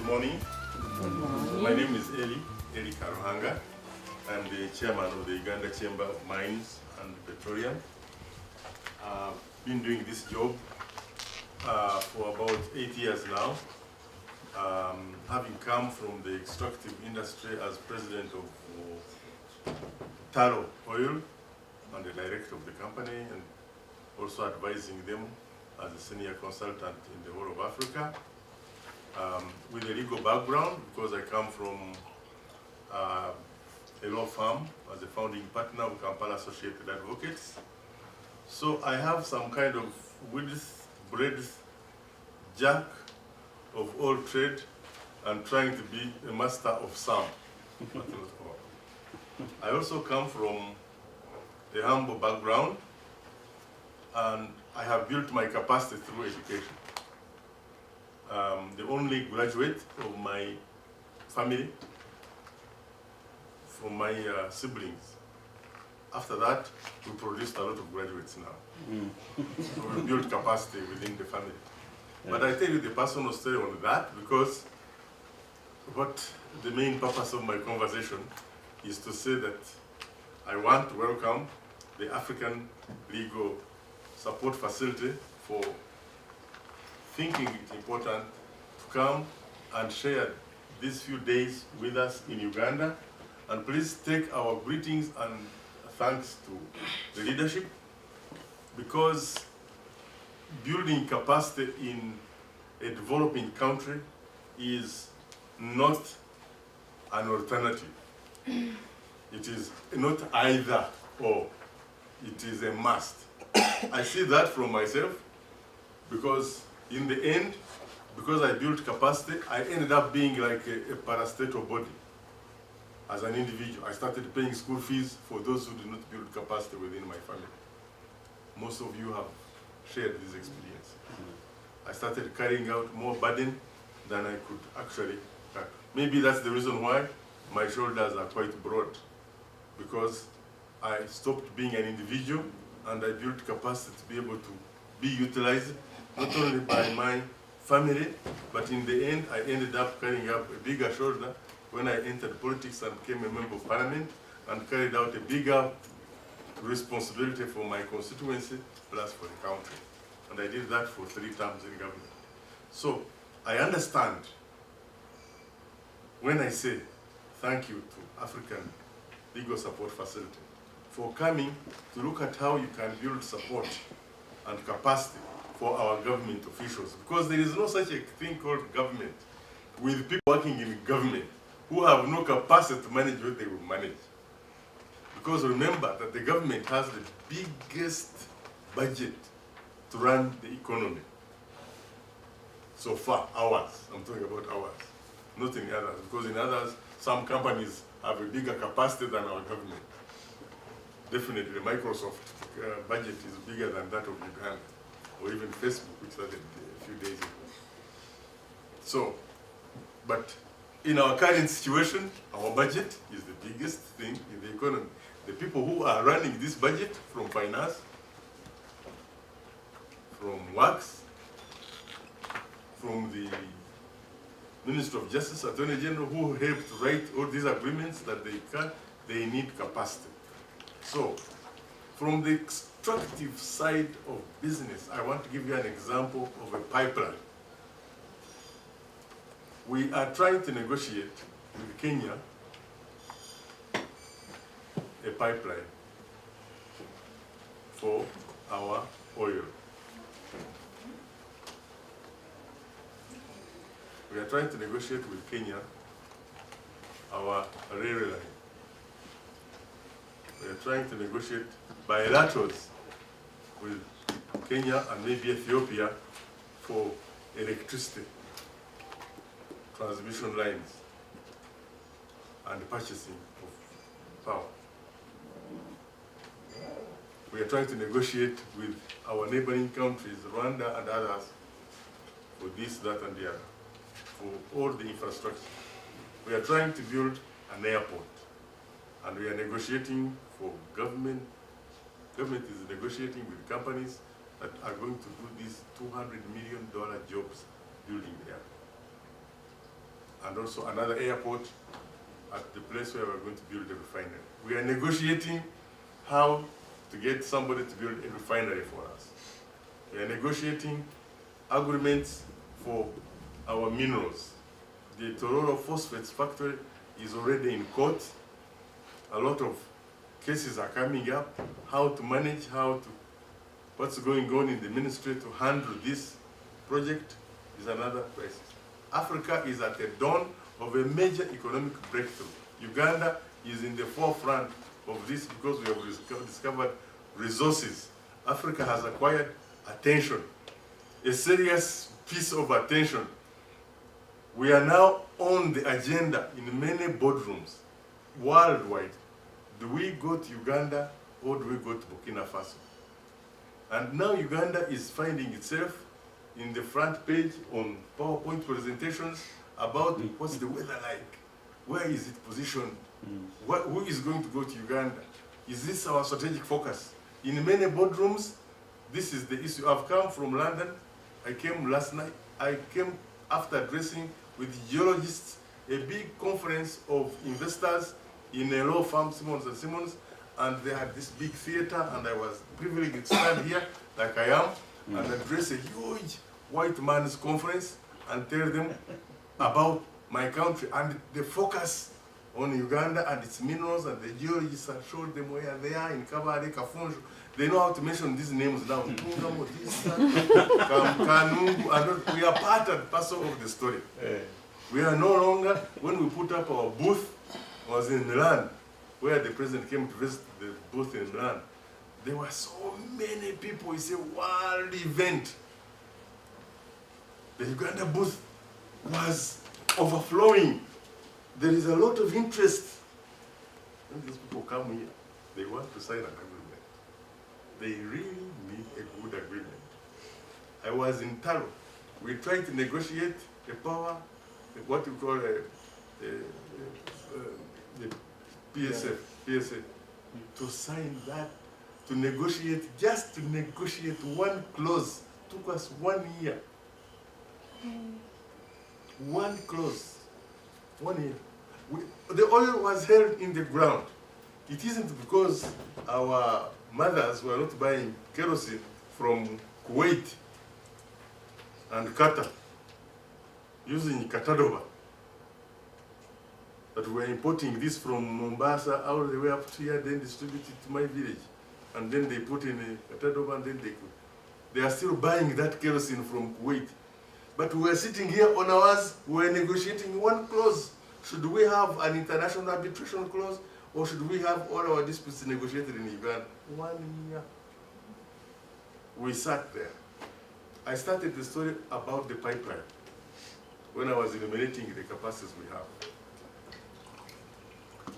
morning. Good morning. My name is Elly Karuhanga. I'm the chairman of the Uganda Chamber of Mines and Petroleum. I've been doing this job for about 8 years now. Having come from the extractive industry as president of Taro Oil and the director of the company, and also advising them as a senior consultant in the whole of Africa. With a legal background, because I come from a law firm as a founding partner of Kampala Associated Advocates. So I have some kind of width, breadth, jack of all trade, and trying to be a master of some. I also come from a humble background, and I have built my capacity through education. The only graduate of my family, from my siblings. After that, we produced a lot of graduates now. So we built capacity within the family. Yeah. But I tell you the personal story on that because what the main purpose of my conversation is to say that I want to welcome the African Legal Support Facility for thinking it important to come and share these few days with us in Uganda. And please take our greetings and thanks to the leadership, because building capacity in a developing country is not an alternative. It is not either or, it is a must. I see that from myself, because in the end, because I built capacity, I ended up being like a parastatal body. As an individual, I started paying school fees for those who did not build capacity within my family. Most of you have shared this experience. I started carrying out more burden than I could actually carry. Maybe that's the reason why my shoulders are quite broad, because I stopped being an individual and I built capacity to be able to be utilized not only by my family, but in the end, I ended up carrying up a bigger shoulder when I entered politics and became a member of parliament and carried out a bigger responsibility for my constituency plus for the country. And I did that for 3 terms in government. So I understand when I say thank you to African Legal Support Facility for coming to look at how you can build support and capacity for our government officials, because there is no such a thing called government with people working in government who have no capacity to manage what they will manage. Because remember that the government has the biggest budget to run the economy. So far, ours, I'm talking about ours, not in others, because in others, some companies have a bigger capacity than our government. Definitely, the Microsoft budget is bigger than that of Uganda, or even Facebook, which started a few days ago. So, but in our current situation, our budget is the biggest thing in the economy. The people who are running this budget, from finance, from works, from the Minister of Justice, Attorney General, who helped write all these agreements that they need capacity. So, from the extractive side of business, I want to give you an example of a pipeline. We are trying to negotiate with Kenya a pipeline for our oil. We are trying to negotiate with Kenya our rail line. We are trying to negotiate bilaterals with Kenya and maybe Ethiopia for electricity, transmission lines, and purchasing of power. We are trying to negotiate with our neighboring countries, Rwanda and others, for this, that, and the other, for all the infrastructure. We are trying to build an airport, and we are negotiating for government. Government is negotiating with companies that are going to do these $200 million jobs building the airport. and also another airport at the place where we're going to build a refinery. We are negotiating how to get somebody to build a refinery for us. We are negotiating agreements for our minerals. The Tororo Phosphates factory is already in court. A lot of cases are coming up, how to manage, what's going on in the ministry to handle this project is another crisis. Africa is at the dawn of a major economic breakthrough. Uganda is in the forefront of this because we have discovered resources. Africa has acquired attention, a serious piece of attention. We are now on the agenda in many boardrooms worldwide. Do we go to Uganda or do we go to Burkina Faso? And now Uganda is finding itself in the front page on PowerPoint presentations about what's the weather like, where is it positioned, who is going to go to Uganda, is this our strategic focus? In many boardrooms, this is the issue. I've come from London, I came last night, I came after addressing with geologists a big conference of investors in a law firm, Simmons & Simmons, and they had this big theater, and I was privileged to stand here, like I am, and address a huge white man's conference and tell them about my country and the focus on Uganda and its minerals, and the geologists have showed them where they are in Kabale, Kafunjo. They know how to mention these names now. Tungamo, this, Kanungu, and we are part and parcel of the story. We are no longer, when we put up our booth, was in Milan, where the president came to visit the booth in Milan. There were so many people, it's a world event. The Uganda booth was overflowing. There is a lot of interest. When these people come here, they want to sign an agreement. They really need a good agreement. I was in Talo. We tried to negotiate a power, what you call the PSA, to sign that, to negotiate, just to negotiate one clause, took us 1 year. One clause, 1 year. The oil was held in the ground. It isn't because our mothers were not buying kerosene from Kuwait and Qatar, using Katadoba, that we were importing this from Mombasa all the way up to here, then distribute it to my village. And then they put in a Katadoba, and then they are still buying that kerosene from Kuwait. But we were sitting here on ours, we were negotiating one clause. Should we have an international arbitration clause, or should we have all our disputes negotiated in Uganda? 1 year. We sat there. I started the story about the pipeline when I was enumerating the capacities we have.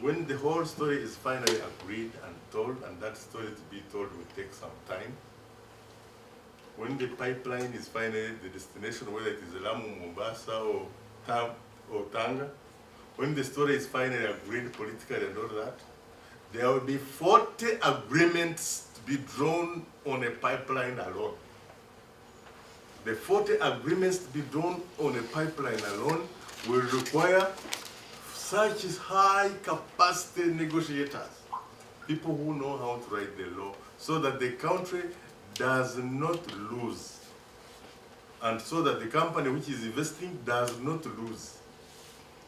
When the whole story is finally agreed and told, and that story to be told will take some time, when the pipeline is finally the destination, whether it is Lamu, Mombasa, or Tanga, when the story is finally agreed politically and all that, there will be 40 agreements to be drawn on a pipeline alone. The 40 agreements to be drawn on a pipeline alone will require such high capacity negotiators, people who know how to write the law, so that the country does not lose, and so that the company which is investing does not lose.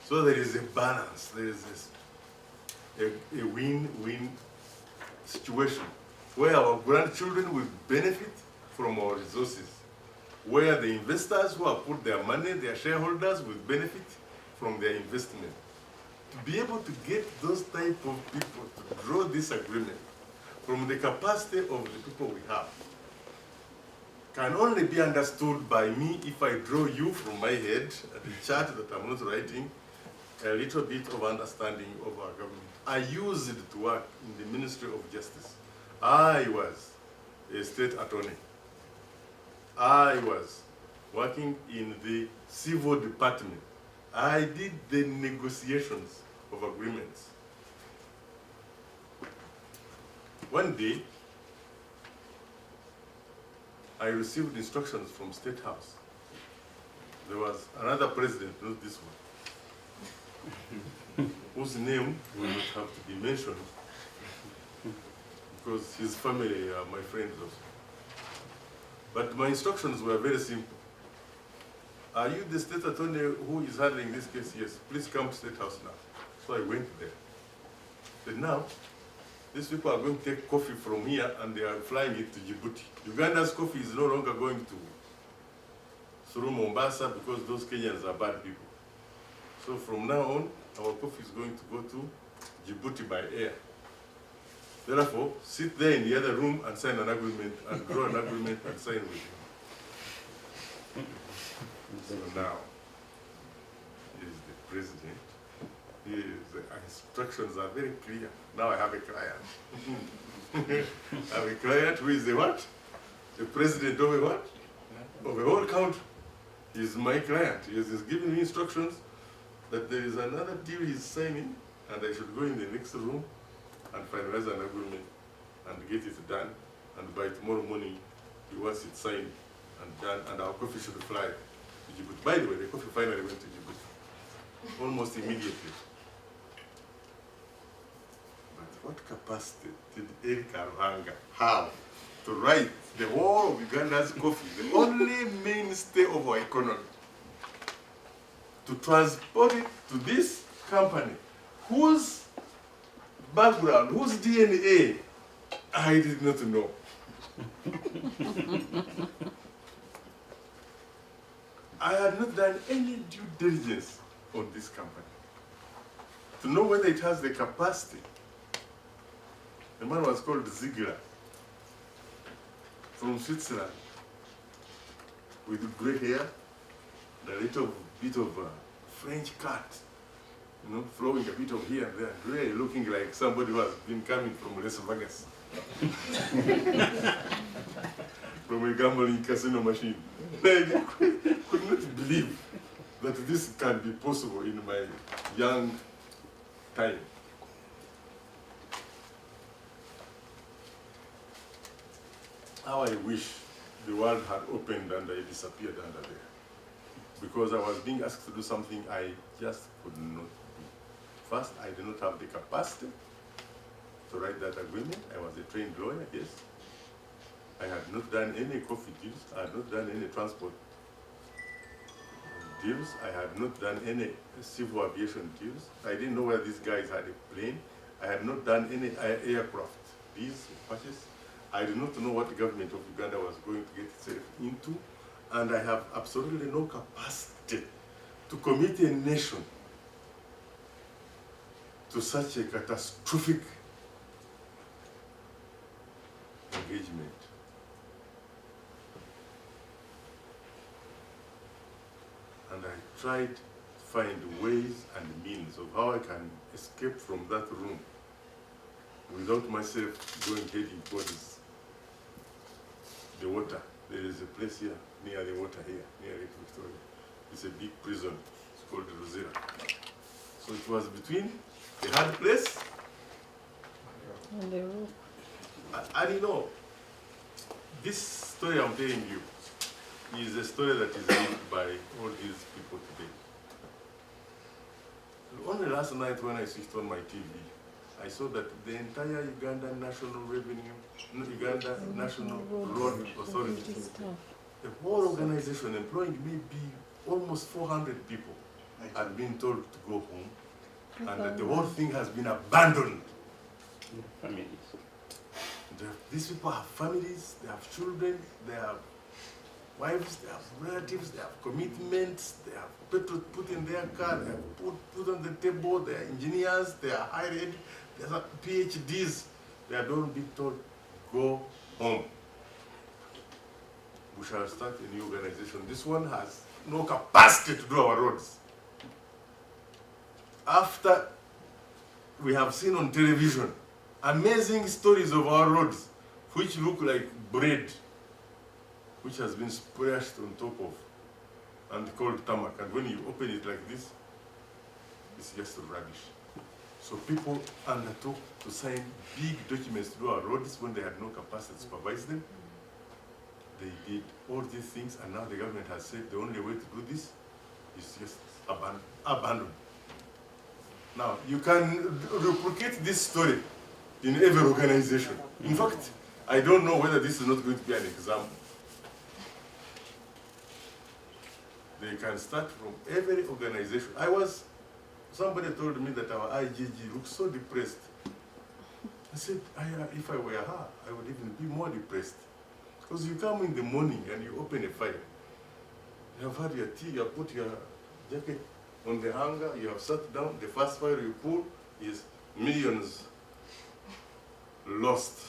So there is a balance, there is a win-win situation where our grandchildren will benefit from our resources, where the investors who have put their money, their shareholders, will benefit from their investment. To be able to get those type of people to draw this agreement from the capacity of the people we have can only be understood by me if I draw you from my head, the chart that I'm not writing, a little bit of understanding of our government. I used it to work in the Ministry of Justice. I was a state attorney. I was working in the civil department. I did the negotiations of agreements. One day, I received instructions from State House. There was another president, not this one. whose name will not have to be mentioned because his family are my friends also. But my instructions were very simple. Are you the state attorney who is handling this case? Yes. Please come to State House now. So I went there. But now, these people are going to take coffee from here and they are flying it to Djibouti. Uganda's coffee is no longer going through Mombasa because those Kenyans are bad people. So from now on, our coffee is going to go to Djibouti by air. Therefore, sit there in the other room and sign an agreement and draw an agreement and sign with him. So now, he is the president. The instructions are very clear. Now I have a client. I have a client who is the what? The president of a what? Of a whole country. He is my client. He is giving me instructions that there is another deal he's signing and I should go in the next room and finalize an agreement and get it done. And by tomorrow morning, he wants it signed and done, and our coffee should fly to Djibouti. By the way, the coffee finally went to Djibouti, almost immediately. But what capacity did Elly Karuhanga have to write the whole of Uganda's coffee, the only mainstay of our economy, to transport it to this company, whose background, whose DNA I did not know. I had not done any due diligence on this company to know whether it has the capacity. The man was called Ziegler from Switzerland with gray hair, and a little bit of French cut. You know, flowing a bit of here and there, really looking like somebody who has been coming from Las Vegas. From a gambling casino machine. I could not believe that this can be possible in my young time. How I wish the world had opened and I disappeared under there. Because I was being asked to do something I just could not. First, I did not have the capacity to write that agreement. I was a trained lawyer, yes. I had not done any coffee deals. I had not done any transport deals. I had not done any civil aviation deals. I didn't know where these guys had a plane. I had not done any aircraft deals, purchase. I did not know what the government of Uganda was going to get itself into. And I have absolutely no capacity to commit a nation to such a catastrophic engagement. And I tried to find ways and means of how I can escape from that room without myself going heading towards the water. There is a place here, near the water here, near Lake Victoria. It's a big prison. It's called Rosera. So it was between the hard place and the roof. And you know, this story I'm telling you is a story that is lived by all these people today. Only last night when I switched on my TV, I saw that the entire Uganda National Revenue, Uganda National Road Authority, the whole organization employing maybe almost 400 people, had been told to go home, and that the whole thing has been abandoned. Families. These people have families, they have children, they have wives, they have relatives, they have commitments, they have petrol put in their car, they have put on the table, they are engineers, they are hired, they have PhDs. They are all being told, go home. We shall start a new organization. This one has no capacity to do our roads. After we have seen on television amazing stories of our roads, which look like bread, which has been splashed on top of and called tarmac. And when you open it like this, it's just rubbish. So people undertook to sign big documents to do our roads when they had no capacity to supervise them. They did all these things, and now the government has said the only way to do this is just abandon. Now, you can replicate this story in every organization. In fact, I don't know whether this is not going to be an example. They can start from every organization. Somebody told me that our IGG looks so depressed. I said, if I were her, I would even be more depressed. Because you come in the morning and you open a fire. You have had your tea, you have put your jacket on the hanger, you have sat down, the first fire you pull is millions lost.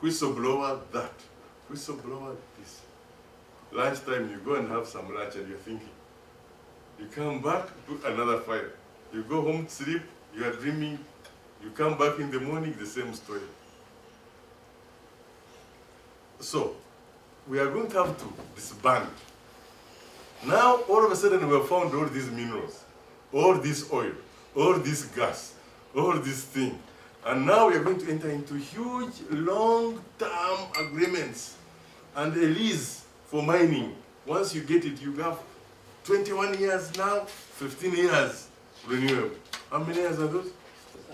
Whistleblower that, whistleblower this. Lunchtime you go and have some lunch and you're thinking. You come back, put another fire. You go home, sleep, you are dreaming, you come back in the morning, the same story. So, we are going to have to disband. Now, all of a sudden, we have found all these minerals, all this oil, all this gas, all this thing. And now we are going to enter into huge, long-term agreements and a lease for mining. Once you get it, you have 21 years now, 15 years renewable. How many years are those?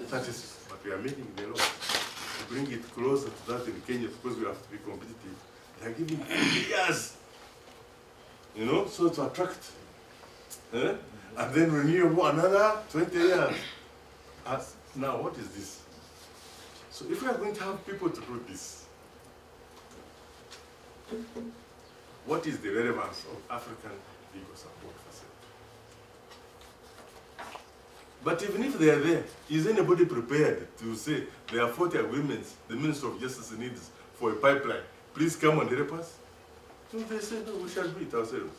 36. But we are making the law to bring it closer to that in Kenya because we have to be competitive. They are giving 50 years. You know, so to attract. And then renewable another 20 years. Now, what is this? So if we are going to have people to do this, what is the relevance of African legal support facility? But even if they are there, is anybody prepared to say there are 40 agreements the Minister of Justice needs for a pipeline? Please come and help us. So they say, no, we shall do it ourselves.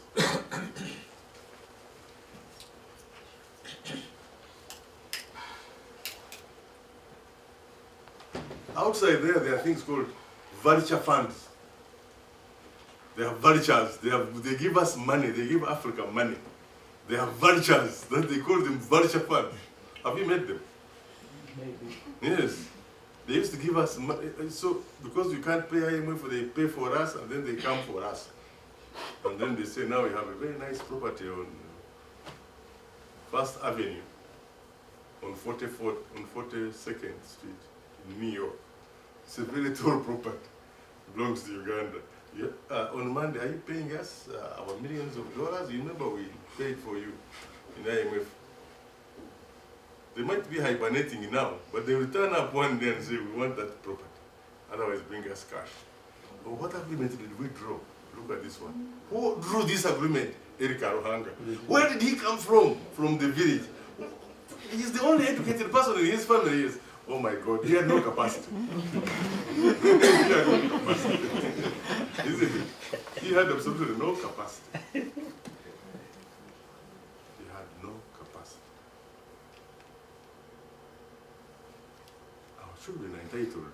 Outside there are things called vulture funds. They have vultures. They give us money. They give Africa money. They have vultures. That they call them vulture funds. Have you met them? Maybe. Yes. They used to give us money. So because we can't pay IMF, they pay for us and then they come for us. And then they say, now we have a very nice property on First Avenue on 42nd Street in New York. It's a very tall property. It belongs to Uganda. Yeah. On Monday, are you paying us our millions of dollars? You remember we paid for you in IMF. They might be hibernating now, but they will turn up one day and say, we want that property. Otherwise, bring us cash. But what agreement did we draw? Look at this one. Who drew this agreement? Elly Karuhanga. Where did he come from? From the village. He's the only educated person in his family. Oh my God, he had no capacity. He had no capacity. Isn't it? He had absolutely no capacity. He had no capacity. Our children are entitled,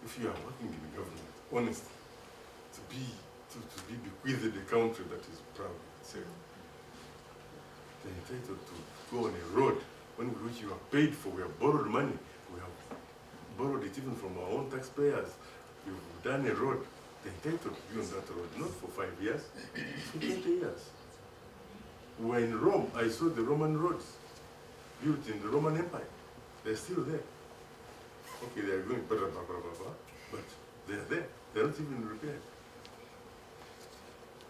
if you are working in the government, honestly, to be bequeathed a country that is proud of itself. They're entitled to go on a road which you have paid for. We have borrowed money. We have borrowed it even from our own taxpayers. We've done a road. They're entitled to be on that road, not for 5 years, for 20 years. We were in Rome. I saw the Roman roads built in the Roman Empire. They're still there. Okay, they are going blah, blah, blah, blah, blah, but they're there. They're not even repaired.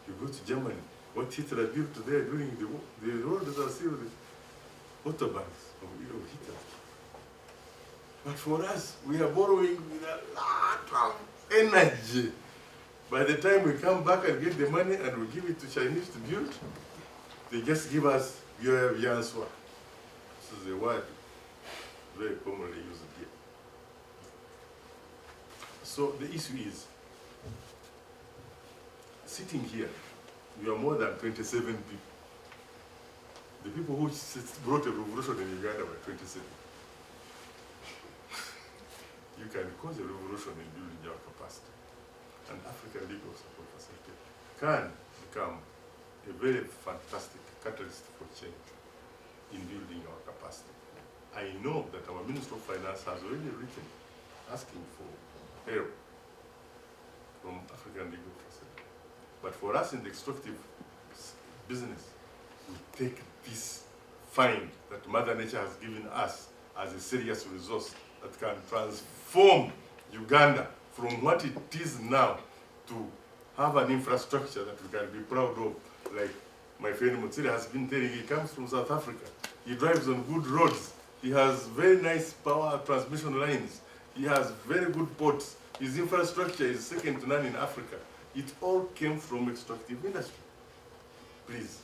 You go to Germany, what Hitler built there during the war, the roads are still the autobahns of Hitler. But for us, we are borrowing with a lot of energy. By the time we come back and get the money and we give it to Chinese to build, they just give us Yanswa. This is a word very commonly used here. So the issue is, sitting here, you are more than 27 people. The people who brought a revolution in Uganda were 27. You can cause a revolution in building your capacity. And African Legal Support Facility can become a very fantastic catalyst for change in building our capacity. I know that our Minister of Finance has already written asking for help from African Legal Facility. But for us in the extractive business, we take this find that Mother Nature has given us as a serious resource that can transform Uganda from what it is now to have an infrastructure that we can be proud of. Like my friend Mutsiri has been telling, he comes from South Africa. He drives on good roads. He has very nice power transmission lines. He has very good ports. His infrastructure is second to none in Africa. It all came from extractive industry. Please,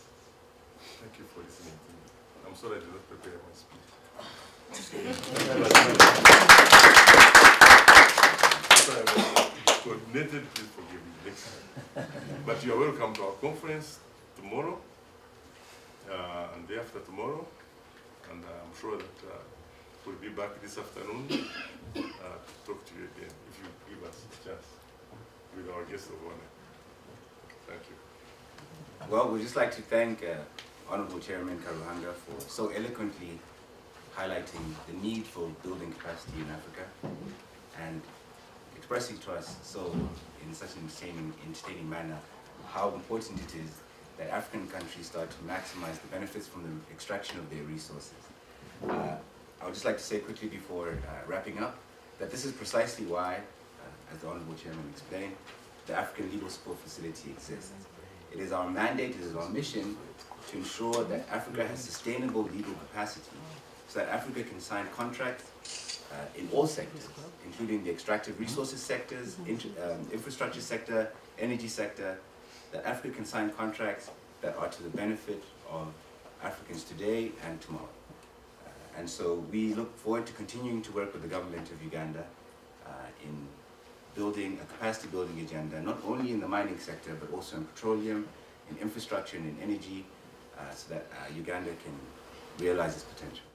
thank you for listening to me. I'm sorry I did not prepare my speech. Coordinated, please forgive me next time. But you are welcome to our conference tomorrow and day after tomorrow. And I'm sure that we'll be back this afternoon to talk to you again if you give us a chance with our guest of honor. Thank you. Well, we'd just like to thank Honorable Chairman Karuhanga for so eloquently highlighting the need for building capacity in Africa and expressing to us so in such an entertaining manner how important it is that African countries start to maximize the benefits from the extraction of their resources. I would just like to say quickly before wrapping up that this is precisely why, as the Honorable Chairman explained, the African Legal Support Facility exists. It is our mandate, it is our mission to ensure that Africa has sustainable legal capacity so that Africa can sign contracts in all sectors, including the extractive resources sectors, infrastructure sector, energy sector, that Africa can sign contracts that are to the benefit of Africans today and tomorrow. And so we look forward to continuing to work with the government of Uganda in building a capacity building agenda, not only in the mining sector, but also in petroleum, in infrastructure and in energy, so that Uganda can realize its potential.